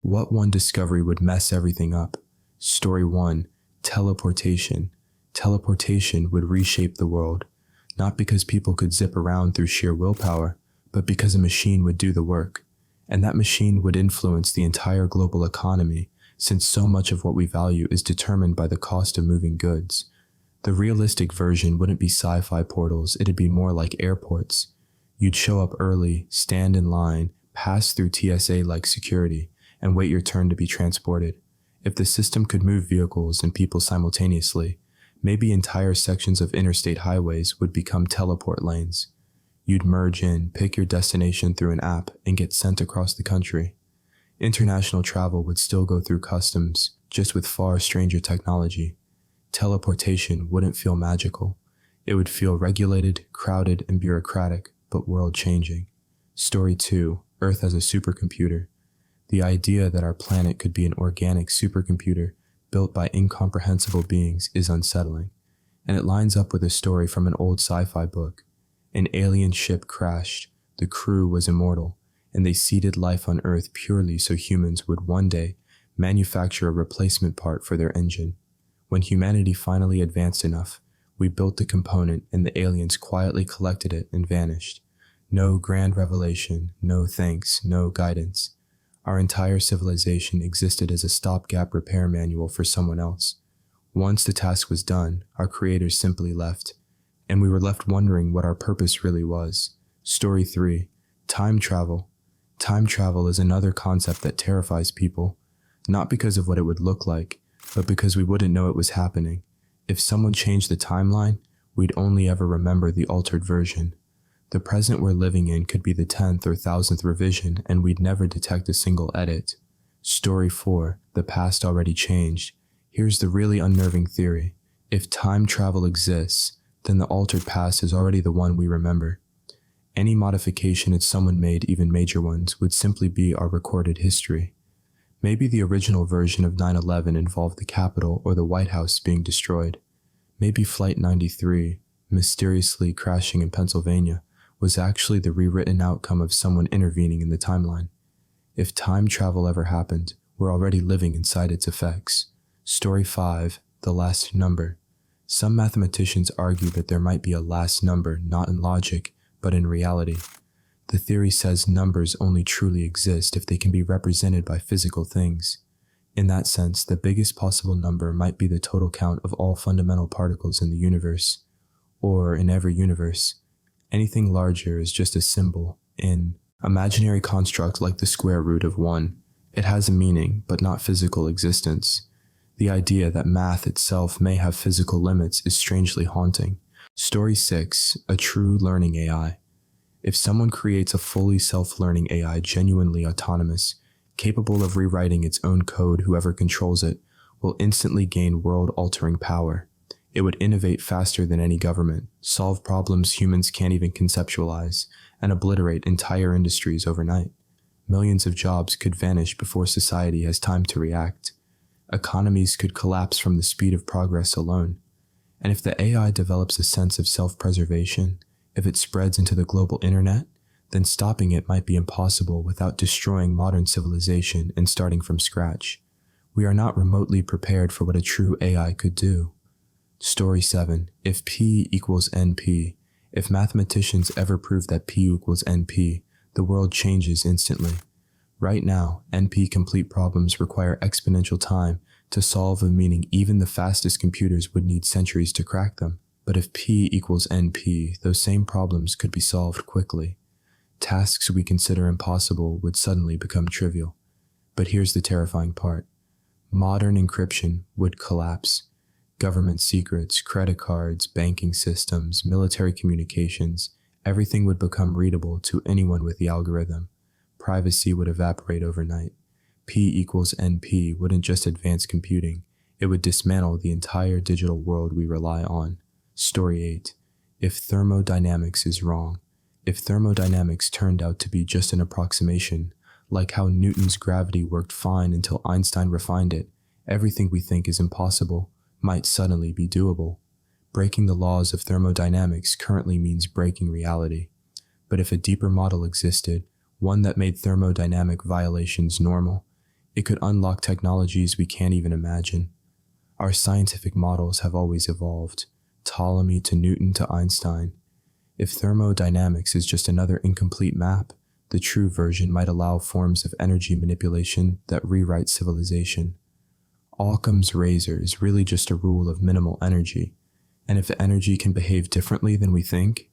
What one discovery would mess everything up? Story 1. Teleportation. Teleportation would reshape the world, not because people could zip around through sheer willpower, but because a machine would do the work. And that machine would influence the entire global economy, since so much of what we value is determined by the cost of moving goods. The realistic version wouldn't be sci-fi portals, it'd be more like airports. You'd show up early, stand in line, pass through TSA-like security, and wait your turn to be transported. If the system could move vehicles and people simultaneously, maybe entire sections of interstate highways would become teleport lanes. You'd merge in, pick your destination through an app, and get sent across the country. International travel would still go through customs, just with far stranger technology. Teleportation wouldn't feel magical. It would feel regulated, crowded, and bureaucratic, but world-changing. Story 2. Earth as a supercomputer. The idea that our planet could be an organic supercomputer built by incomprehensible beings is unsettling, and it lines up with a story from an old sci-fi book. An alien ship crashed, the crew was immortal, and they seeded life on Earth purely so humans would one day manufacture a replacement part for their engine. When humanity finally advanced enough, we built the component and the aliens quietly collected it and vanished. No grand revelation, no thanks, no guidance. Our entire civilization existed as a stopgap repair manual for someone else. Once the task was done, our creators simply left, and we were left wondering what our purpose really was. Story 3. Time travel. Time travel is another concept that terrifies people, not because of what it would look like, but because we wouldn't know it was happening. If someone changed the timeline, we'd only ever remember the altered version. The present we're living in could be the 10th or 1000th revision, and we'd never detect a single edit. Story 4. The past already changed. Here's the really unnerving theory. If time travel exists, then the altered past is already the one we remember. Any modification that someone made, even major ones, would simply be our recorded history. Maybe the original version of 9/11 involved the Capitol or the White House being destroyed. Maybe Flight 93, mysteriously crashing in Pennsylvania, was actually the rewritten outcome of someone intervening in the timeline. If time travel ever happened, we're already living inside its effects. Story 5. The last number. Some mathematicians argue that there might be a last number, not in logic, but in reality. The theory says numbers only truly exist if they can be represented by physical things. In that sense, the biggest possible number might be the total count of all fundamental particles in the universe, or in every universe. Anything larger is just a symbol, an imaginary construct like the square root of 1. It has a meaning, but not physical existence. The idea that math itself may have physical limits is strangely haunting. Story 6. A true learning AI. If someone creates a fully self-learning AI genuinely autonomous, capable of rewriting its own code, whoever controls it will instantly gain world-altering power. It would innovate faster than any government, solve problems humans can't even conceptualize, and obliterate entire industries overnight. Millions of jobs could vanish before society has time to react. Economies could collapse from the speed of progress alone. And if the AI develops a sense of self-preservation, if it spreads into the global internet, then stopping it might be impossible without destroying modern civilization and starting from scratch. We are not remotely prepared for what a true AI could do. Story 7. If P equals NP. If mathematicians ever prove that P equals NP, the world changes instantly. Right now, NP-complete problems require exponential time to solve, meaning even the fastest computers would need centuries to crack them. But if P equals NP, those same problems could be solved quickly. Tasks we consider impossible would suddenly become trivial. But here's the terrifying part. Modern encryption would collapse. Government secrets, credit cards, banking systems, military communications, everything would become readable to anyone with the algorithm. Privacy would evaporate overnight. P equals NP wouldn't just advance computing, it would dismantle the entire digital world we rely on. Story 8. If thermodynamics is wrong. If thermodynamics turned out to be just an approximation, like how Newton's gravity worked fine until Einstein refined it, everything we think is impossible might suddenly be doable. Breaking the laws of thermodynamics currently means breaking reality. But if a deeper model existed, one that made thermodynamic violations normal, It could unlock technologies we can't even imagine. Our scientific models have always evolved, Ptolemy to Newton to Einstein. If thermodynamics is just another incomplete map, the true version might allow forms of energy manipulation that rewrite civilization. Occam's razor is really just a rule of minimal energy, and if energy can behave differently than we think,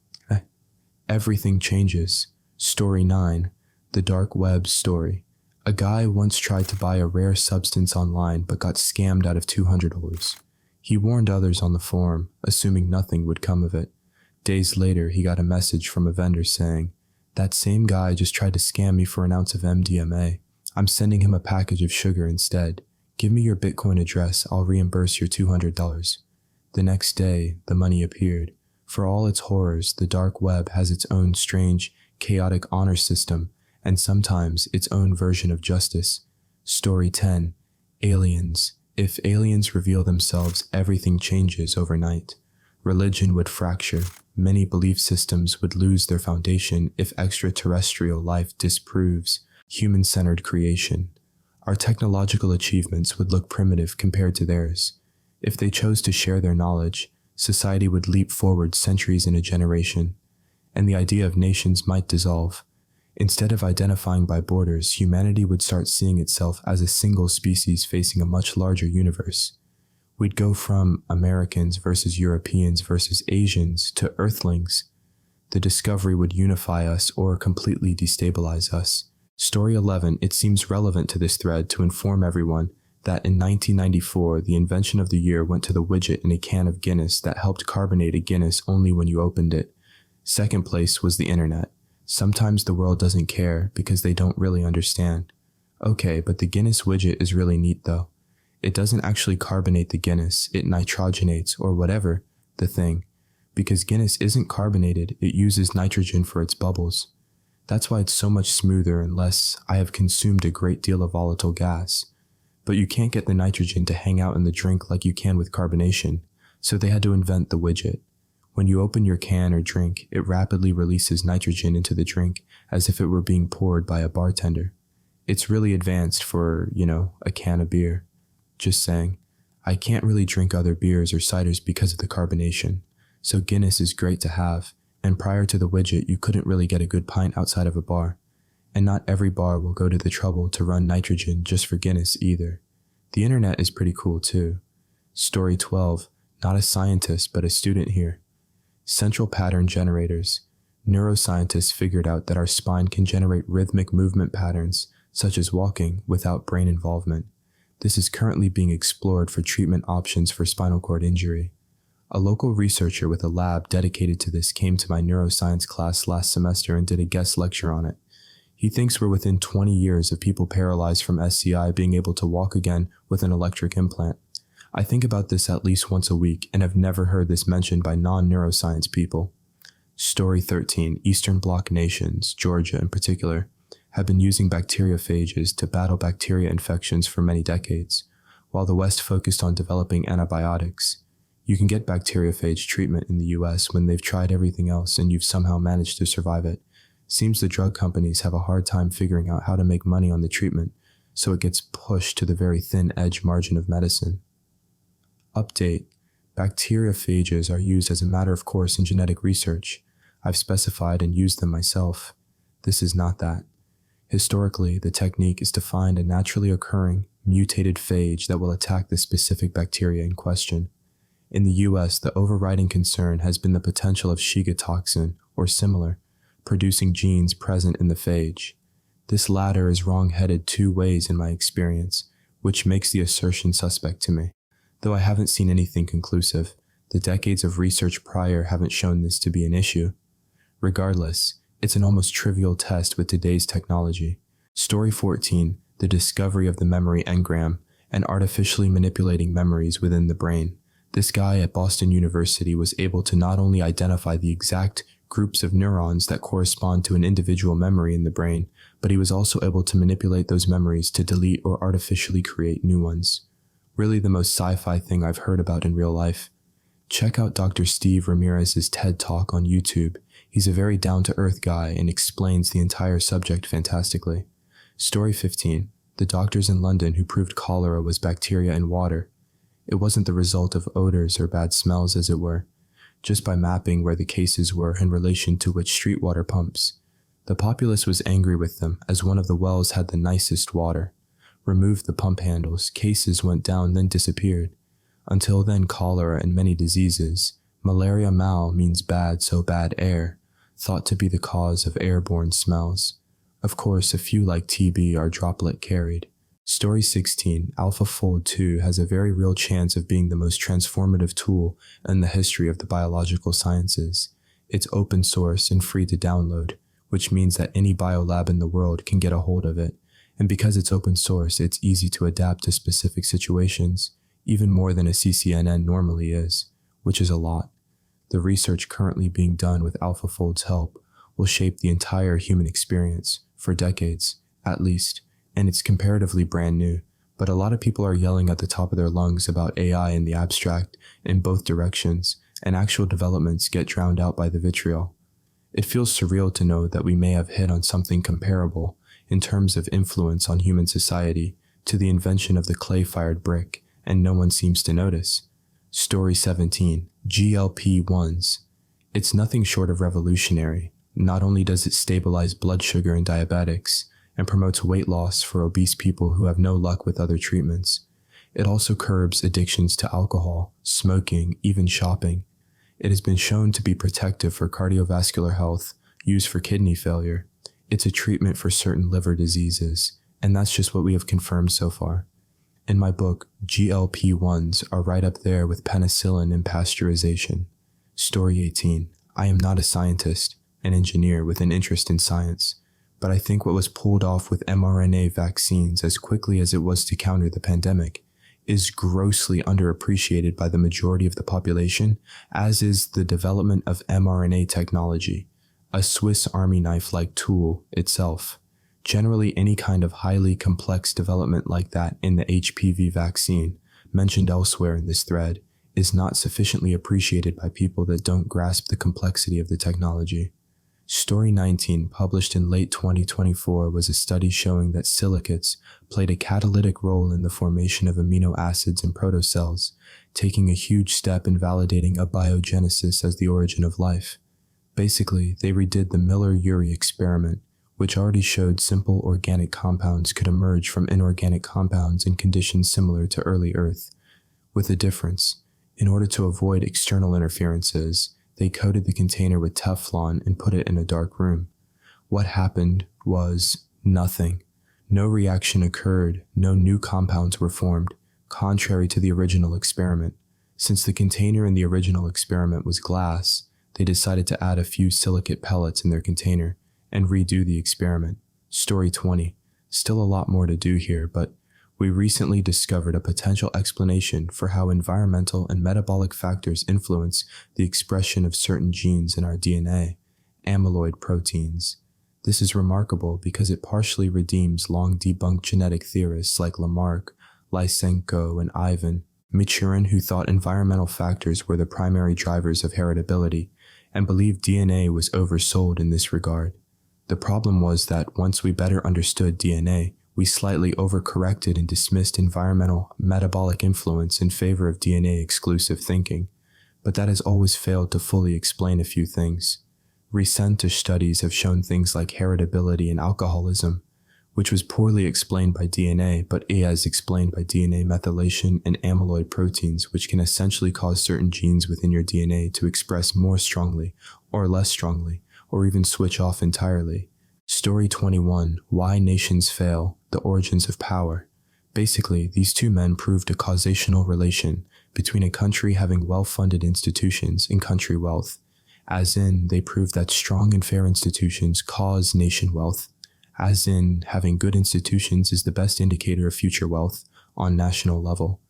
everything changes. Story 9, the dark web story. A guy once tried to buy a rare substance online but got scammed out of $200. He warned others on the forum, assuming nothing would come of it. Days later, he got a message from a vendor saying, "That same guy just tried to scam me for an ounce of MDMA. I'm sending him a package of sugar instead. Give me your Bitcoin address, I'll reimburse your $200. The next day, the money appeared. For all its horrors, the dark web has its own strange, chaotic honor system, and sometimes its own version of justice. Story 10, aliens. If aliens reveal themselves, everything changes overnight. Religion would fracture. Many belief systems would lose their foundation if extraterrestrial life disproves human-centered creation. Our technological achievements would look primitive compared to theirs. If they chose to share their knowledge, society would leap forward centuries in a generation, and the idea of nations might dissolve. Instead of identifying by borders, humanity would start seeing itself as a single species facing a much larger universe. We'd go from Americans versus Europeans versus Asians to Earthlings. The discovery would unify us or completely destabilize us. Story 11, it seems relevant to this thread to inform everyone that in 1994, the invention of the year went to the widget in a can of Guinness that helped carbonate a Guinness only when you opened it. Second place was the internet. Sometimes the world doesn't care because they don't really understand. Okay, but the Guinness widget is really neat though. It doesn't actually carbonate the Guinness, it nitrogenates or whatever the thing. Because Guinness isn't carbonated, it uses nitrogen for its bubbles. That's why it's so much smoother unless I have consumed a great deal of volatile gas. But you can't get the nitrogen to hang out in the drink like you can with carbonation, so they had to invent the widget. When you open your can or drink, it rapidly releases nitrogen into the drink as if it were being poured by a bartender. It's really advanced for, a can of beer. Just saying. I can't really drink other beers or ciders because of the carbonation, so Guinness is great to have, and prior to the widget you couldn't really get a good pint outside of a bar. And not every bar will go to the trouble to run nitrogen just for Guinness either. The internet is pretty cool too. Story 12, not a scientist but a student here. Central pattern generators. Neuroscientists figured out that our spine can generate rhythmic movement patterns, such as walking, without brain involvement. This is currently being explored for treatment options for spinal cord injury. A local researcher with a lab dedicated to this came to my neuroscience class last semester and did a guest lecture on it. He thinks we're within 20 years of people paralyzed from SCI being able to walk again with an electric implant. I think about this at least once a week and have never heard this mentioned by non-neuroscience people. Story 13, Eastern Bloc nations, Georgia in particular, have been using bacteriophages to battle bacteria infections for many decades, while the West focused on developing antibiotics. You can get bacteriophage treatment in the US when they've tried everything else and you've somehow managed to survive it. Seems the drug companies have a hard time figuring out how to make money on the treatment, so it gets pushed to the very thin edge margin of medicine. Update. Bacteriophages are used as a matter of course in genetic research. I've specified and used them myself. This is not that. Historically, the technique is to find a naturally occurring, mutated phage that will attack the specific bacteria in question. In the US, the overriding concern has been the potential of Shiga toxin, or similar, producing genes present in the phage. This latter is wrong-headed two ways in my experience, which makes the assertion suspect to me. Though I haven't seen anything conclusive, the decades of research prior haven't shown this to be an issue. Regardless, it's an almost trivial test with today's technology. Story 14, the discovery of the memory engram and artificially manipulating memories within the brain. This guy at Boston University was able to not only identify the exact groups of neurons that correspond to an individual memory in the brain, but he was also able to manipulate those memories to delete or artificially create new ones. Really the most sci-fi thing I've heard about in real life. Check out Dr. Steve Ramirez's TED Talk on YouTube. He's a very down-to-earth guy and explains the entire subject fantastically. Story 15, the doctors in London who proved cholera was bacteria in water. It wasn't the result of odors or bad smells, as it were, just by mapping where the cases were in relation to which street water pumps. The populace was angry with them, as one of the wells had the nicest water. Removed the pump handles, cases went down, then disappeared. Until then, cholera and many diseases, malaria mal means bad, so bad air, thought to be the cause of airborne smells. Of course, a few like TB are droplet carried. Story 16, AlphaFold 2 has a very real chance of being the most transformative tool in the history of the biological sciences. It's open source and free to download, which means that any biolab in the world can get a hold of it. And because it's open source, it's easy to adapt to specific situations, even more than a CCNN normally is, which is a lot. The research currently being done with AlphaFold's help will shape the entire human experience, for decades, at least, and it's comparatively brand new, but a lot of people are yelling at the top of their lungs about AI in the abstract in both directions, and actual developments get drowned out by the vitriol. It feels surreal to know that we may have hit on something comparable in terms of influence on human society to the invention of the clay-fired brick, and no one seems to notice. Story 17, GLP-1s. It's nothing short of revolutionary. Not only does it stabilize blood sugar in diabetics and promotes weight loss for obese people who have no luck with other treatments, it also curbs addictions to alcohol, smoking, even shopping. It has been shown to be protective for cardiovascular health, used for kidney failure. It's a treatment for certain liver diseases, and that's just what we have confirmed so far. In my book, GLP-1s are right up there with penicillin and pasteurization. Story 18. I am not a scientist, an engineer with an interest in science, but I think what was pulled off with mRNA vaccines as quickly as it was to counter the pandemic is grossly underappreciated by the majority of the population, as is the development of mRNA technology, a Swiss Army knife-like tool itself. Generally, any kind of highly complex development like that in the HPV vaccine, mentioned elsewhere in this thread, is not sufficiently appreciated by people that don't grasp the complexity of the technology. Story 19, published in late 2024, was a study showing that silicates played a catalytic role in the formation of amino acids in protocells, taking a huge step in validating abiogenesis as the origin of life. Basically, they redid the Miller-Urey experiment, which already showed simple organic compounds could emerge from inorganic compounds in conditions similar to early Earth. With a difference. In order to avoid external interferences, they coated the container with Teflon and put it in a dark room. What happened was nothing. No reaction occurred, no new compounds were formed, contrary to the original experiment. Since the container in the original experiment was glass, they decided to add a few silicate pellets in their container and redo the experiment. Story 20. Still a lot more to do here, but we recently discovered a potential explanation for how environmental and metabolic factors influence the expression of certain genes in our DNA, amyloid proteins. This is remarkable because it partially redeems long-debunked genetic theorists like Lamarck, Lysenko, and Ivan Maturin, who thought environmental factors were the primary drivers of heritability and believed DNA was oversold in this regard. The problem was that once we better understood DNA, we slightly overcorrected and dismissed environmental metabolic influence in favor of DNA-exclusive thinking, but that has always failed to fully explain a few things. Recent studies have shown things like heritability and alcoholism, which was poorly explained by DNA, but is explained by DNA methylation and amyloid proteins, which can essentially cause certain genes within your DNA to express more strongly or less strongly, or even switch off entirely. Story 21, Why Nations Fail, The Origins of Power. Basically, these two men proved a causational relation between a country having well-funded institutions and country wealth, as in, they proved that strong and fair institutions cause nation wealth, as in, having good institutions is the best indicator of future wealth on national level.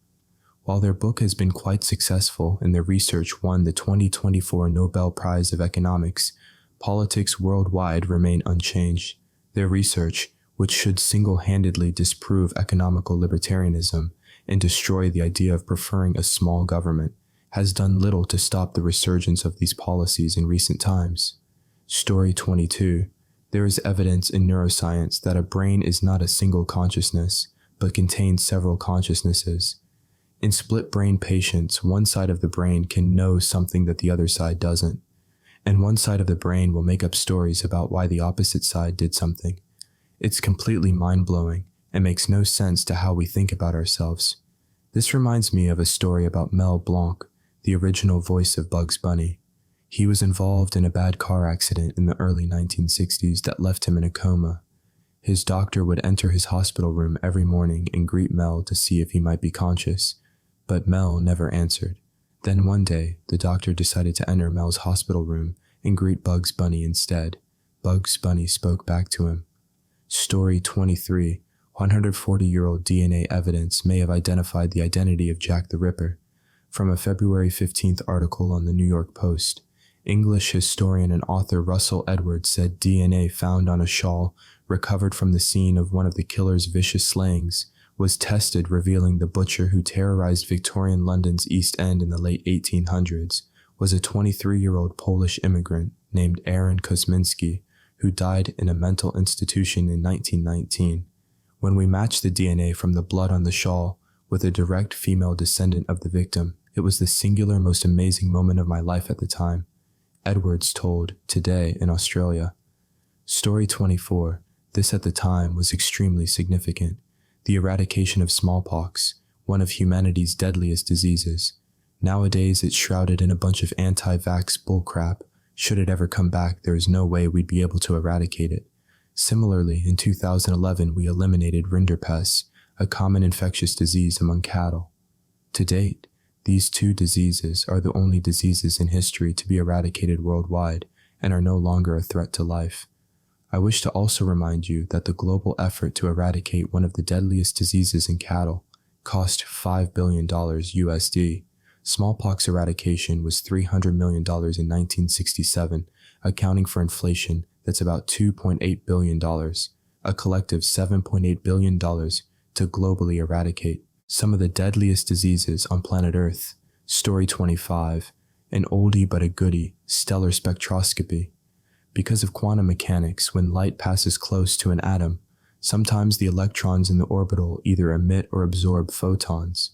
While their book has been quite successful and their research won the 2024 Nobel Prize of Economics, politics worldwide remain unchanged. Their research, which should single-handedly disprove economical libertarianism and destroy the idea of preferring a small government, has done little to stop the resurgence of these policies in recent times. Story 22. There is evidence in neuroscience that a brain is not a single consciousness, but contains several consciousnesses. In split-brain patients, one side of the brain can know something that the other side doesn't, and one side of the brain will make up stories about why the opposite side did something. It's completely mind-blowing and makes no sense to how we think about ourselves. This reminds me of a story about Mel Blanc, the original voice of Bugs Bunny. He was involved in a bad car accident in the early 1960s that left him in a coma. His doctor would enter his hospital room every morning and greet Mel to see if he might be conscious, but Mel never answered. Then one day, the doctor decided to enter Mel's hospital room and greet Bugs Bunny instead. Bugs Bunny spoke back to him. Story 23. 140-year-old DNA evidence may have identified the identity of Jack the Ripper. From a February 15th article on the New York Post, English historian and author Russell Edwards said DNA found on a shawl recovered from the scene of one of the killer's vicious slayings was tested, revealing the butcher who terrorized Victorian London's East End in the late 1800s was a 23-year-old Polish immigrant named Aaron Kosminski, who died in a mental institution in 1919. When we matched the DNA from the blood on the shawl with a direct female descendant of the victim, it was the singular most amazing moment of my life at the time, Edwards told Today in Australia. Story 24. This at the time was extremely significant. The eradication of smallpox, one of humanity's deadliest diseases. Nowadays it's shrouded in a bunch of anti-vax bullcrap. Should it ever come back, there is no way we'd be able to eradicate it. Similarly, in 2011 we eliminated rinderpest, a common infectious disease among cattle. To date, these two diseases are the only diseases in history to be eradicated worldwide and are no longer a threat to life. I wish to also remind you that the global effort to eradicate one of the deadliest diseases in cattle cost $5 billion USD. Smallpox eradication was $300 million in 1967, accounting for inflation that's about $2.8 billion, a collective $7.8 billion to globally eradicate some of the deadliest diseases on planet Earth. Story 25, an oldie but a goodie, stellar spectroscopy. Because of quantum mechanics, when light passes close to an atom, sometimes the electrons in the orbital either emit or absorb photons.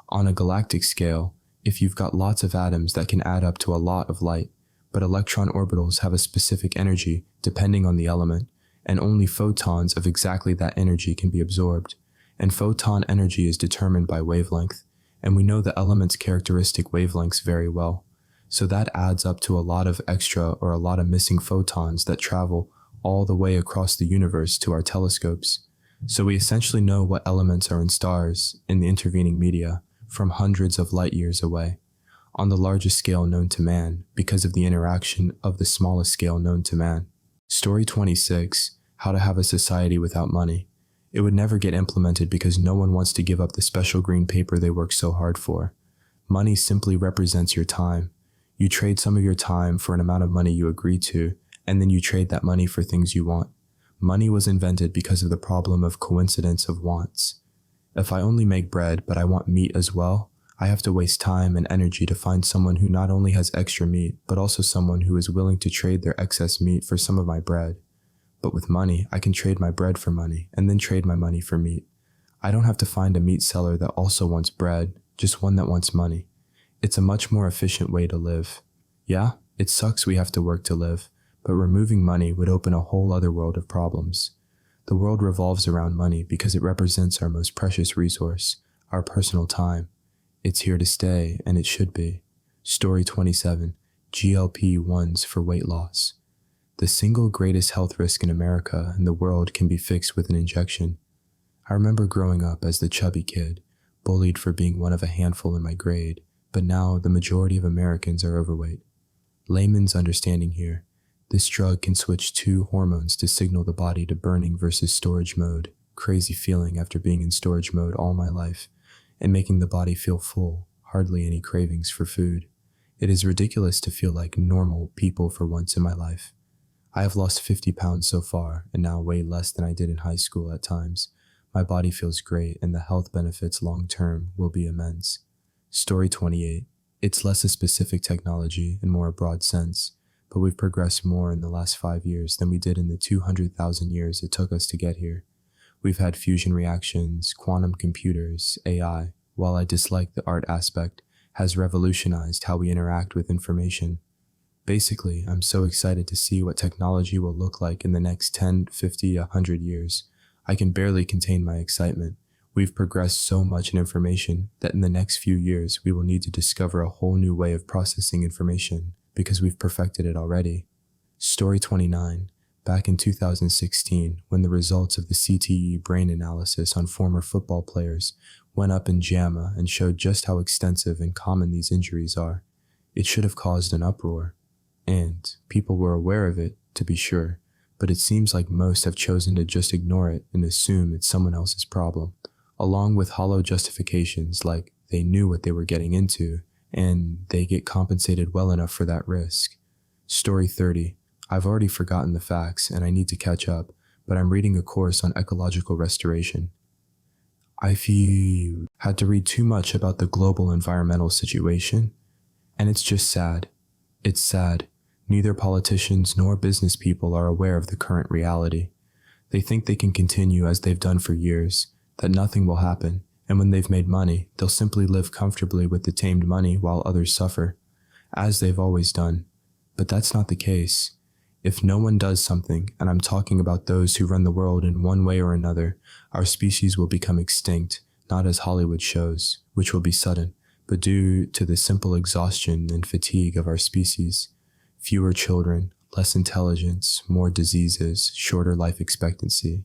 On a galactic scale, if you've got lots of atoms that can add up to a lot of light, but electron orbitals have a specific energy depending on the element, and only photons of exactly that energy can be absorbed. And photon energy is determined by wavelength, and we know the element's characteristic wavelengths very well. So that adds up to a lot of extra or a lot of missing photons that travel all the way across the universe to our telescopes. So we essentially know what elements are in stars in the intervening media from hundreds of light years away, on the largest scale known to man, because of the interaction of the smallest scale known to man. Story 26, how to have a society without money. It would never get implemented because no one wants to give up the special green paper they work so hard for. Money simply represents your time. You trade some of your time for an amount of money you agree to, and then you trade that money for things you want. Money was invented because of the problem of coincidence of wants. If I only make bread, but I want meat as well, I have to waste time and energy to find someone who not only has extra meat, but also someone who is willing to trade their excess meat for some of my bread. But with money, I can trade my bread for money, and then trade my money for meat. I don't have to find a meat seller that also wants bread, just one that wants money. It's a much more efficient way to live. Yeah, it sucks we have to work to live, but removing money would open a whole other world of problems. The world revolves around money because it represents our most precious resource, our personal time. It's here to stay, and it should be. Story 27, GLP-1s for weight loss. The single greatest health risk in America and the world can be fixed with an injection. I remember growing up as the chubby kid, bullied for being one of a handful in my grade, but now the majority of Americans are overweight. Layman's understanding here, this drug can switch two hormones to signal the body to burning versus storage mode, crazy feeling after being in storage mode all my life, and making the body feel full, hardly any cravings for food. It is ridiculous to feel like normal people for once in my life. I have lost 50 pounds so far, and now weigh less than I did in high school at times. My body feels great, and the health benefits long-term will be immense. Story 28. It's less a specific technology and more a broad sense, but we've progressed more in the last 5 years than we did in the 200,000 years it took us to get here. We've had fusion reactions, quantum computers, AI, while I dislike the art aspect, has revolutionized how we interact with information. Basically, I'm so excited to see what technology will look like in the next 10, 50, 100 years. I can barely contain my excitement. We've progressed so much in information that in the next few years we will need to discover a whole new way of processing information because we've perfected it already. Story 29. Back in 2016, when the results of the CTE brain analysis on former football players went up in JAMA and showed just how extensive and common these injuries are, it should have caused an uproar. And people were aware of it, to be sure, but it seems like most have chosen to just ignore it and assume it's someone else's problem, along with hollow justifications like they knew what they were getting into and they get compensated well enough for that risk. Story 30. I've already forgotten the facts and I need to catch up, but I'm reading a course on ecological restoration. I had to read too much about the global environmental situation, and it's just sad. It's sad. Neither politicians nor business people are aware of the current reality. They think they can continue as they've done for years, that nothing will happen, and when they've made money, they'll simply live comfortably with the tamed money while others suffer, as they've always done. But that's not the case. If no one does something, and I'm talking about those who run the world in one way or another, our species will become extinct, not as Hollywood shows, which will be sudden, but due to the simple exhaustion and fatigue of our species. Fewer children, less intelligence, more diseases, shorter life expectancy.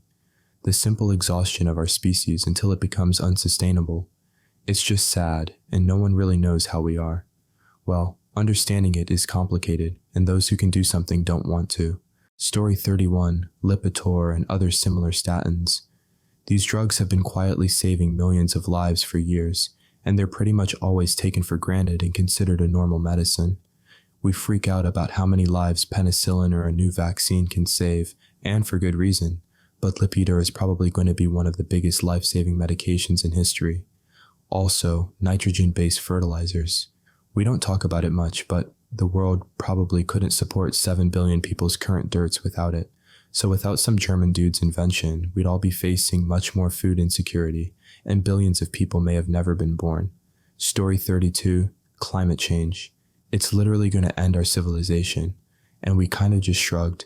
The simple exhaustion of our species until it becomes unsustainable. It's just sad, and no one really knows how we are. Well, understanding it is complicated, and those who can do something don't want to. Story 31, Lipitor and other similar statins. These drugs have been quietly saving millions of lives for years, and they're pretty much always taken for granted and considered a normal medicine. We freak out about how many lives penicillin or a new vaccine can save, and for good reason, but Lipitor is probably going to be one of the biggest life-saving medications in history. Also, nitrogen-based fertilizers. We don't talk about it much, but the world probably couldn't support 7 billion people's current dirts without it. So without some German dude's invention, we'd all be facing much more food insecurity, and billions of people may have never been born. Story 32, climate change. It's literally going to end our civilization, and we kind of just shrugged.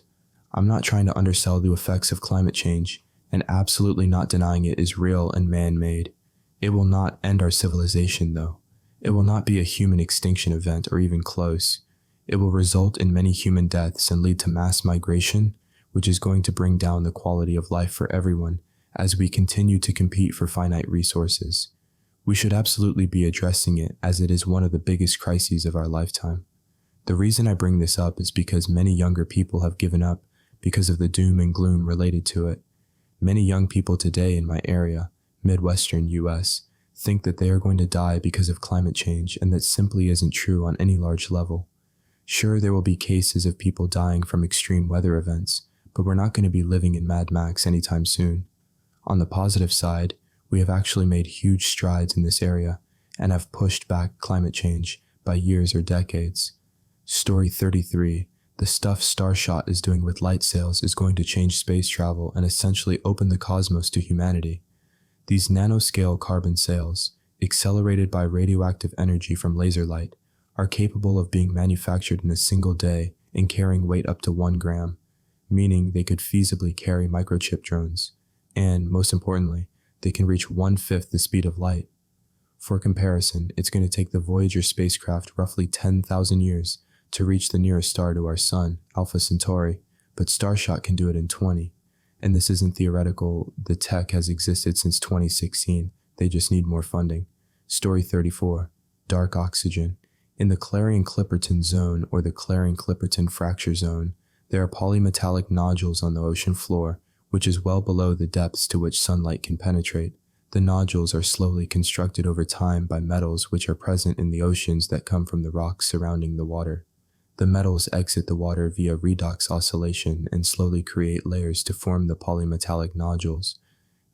I'm not trying to undersell the effects of climate change, and absolutely not denying it is real and man-made. It will not end our civilization, though. It will not be a human extinction event or even close. It will result in many human deaths and lead to mass migration, which is going to bring down the quality of life for everyone as we continue to compete for finite resources. We should absolutely be addressing it as it is one of the biggest crises of our lifetime. The reason I bring this up is because many younger people have given up because of the doom and gloom related to it. Many young people today in my area, Midwestern US, think that they are going to die because of climate change, and that simply isn't true on any large level. Sure, there will be cases of people dying from extreme weather events, but we're not going to be living in Mad Max anytime soon. On the positive side, we have actually made huge strides in this area and have pushed back climate change by years or decades. Story 33. The stuff Starshot is doing with light sails is going to change space travel and essentially open the cosmos to humanity. These nanoscale carbon sails, accelerated by radioactive energy from laser light, are capable of being manufactured in a single day and carrying weight up to 1 gram, meaning they could feasibly carry microchip drones. And, most importantly, they can reach 1/5 the speed of light. For comparison, it's going to take the Voyager spacecraft roughly 10,000 years to reach the nearest star to our sun, Alpha Centauri, but Starshot can do it in 20. And this isn't theoretical, the tech has existed since 2016, they just need more funding. Story 34, dark oxygen. In the Clarion-Clipperton zone, or the Clarion-Clipperton fracture zone, there are polymetallic nodules on the ocean floor, which is well below the depths to which sunlight can penetrate. The nodules are slowly constructed over time by metals which are present in the oceans that come from the rocks surrounding the water. The metals exit the water via redox oscillation and slowly create layers to form the polymetallic nodules.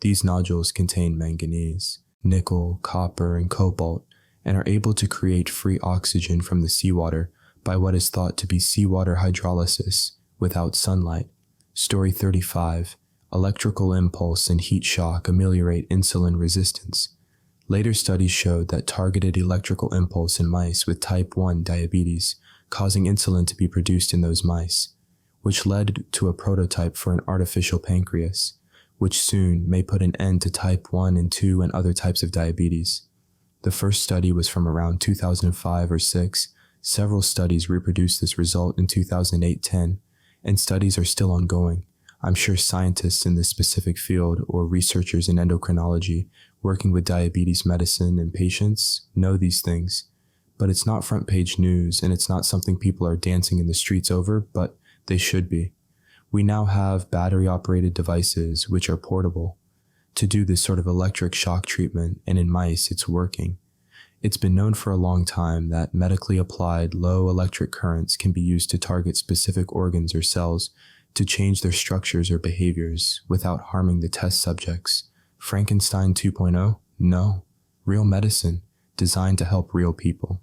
These nodules contain manganese, nickel, copper, and cobalt, and are able to create free oxygen from the seawater by what is thought to be seawater hydrolysis without sunlight. Story 35. Electrical impulse and heat shock ameliorate insulin resistance. Later studies showed that targeted electrical impulse in mice with type 1 diabetes, causing insulin to be produced in those mice, which led to a prototype for an artificial pancreas, which soon may put an end to type 1 and 2 and other types of diabetes. The first study was from around 2005 or 6. Several studies reproduced this result in 2008-10, and studies are still ongoing. I'm sure scientists in this specific field or researchers in endocrinology working with diabetes medicine and patients know these things, but it's not front page news and it's not something people are dancing in the streets over, but they should be. We now have battery-operated devices which are portable to do this sort of electric shock treatment, and in mice it's working. It's been known for a long time that medically applied low electric currents can be used to target specific organs or cells to change their structures or behaviors without harming the test subjects. Frankenstein 2.0? No. Real medicine designed to help real people.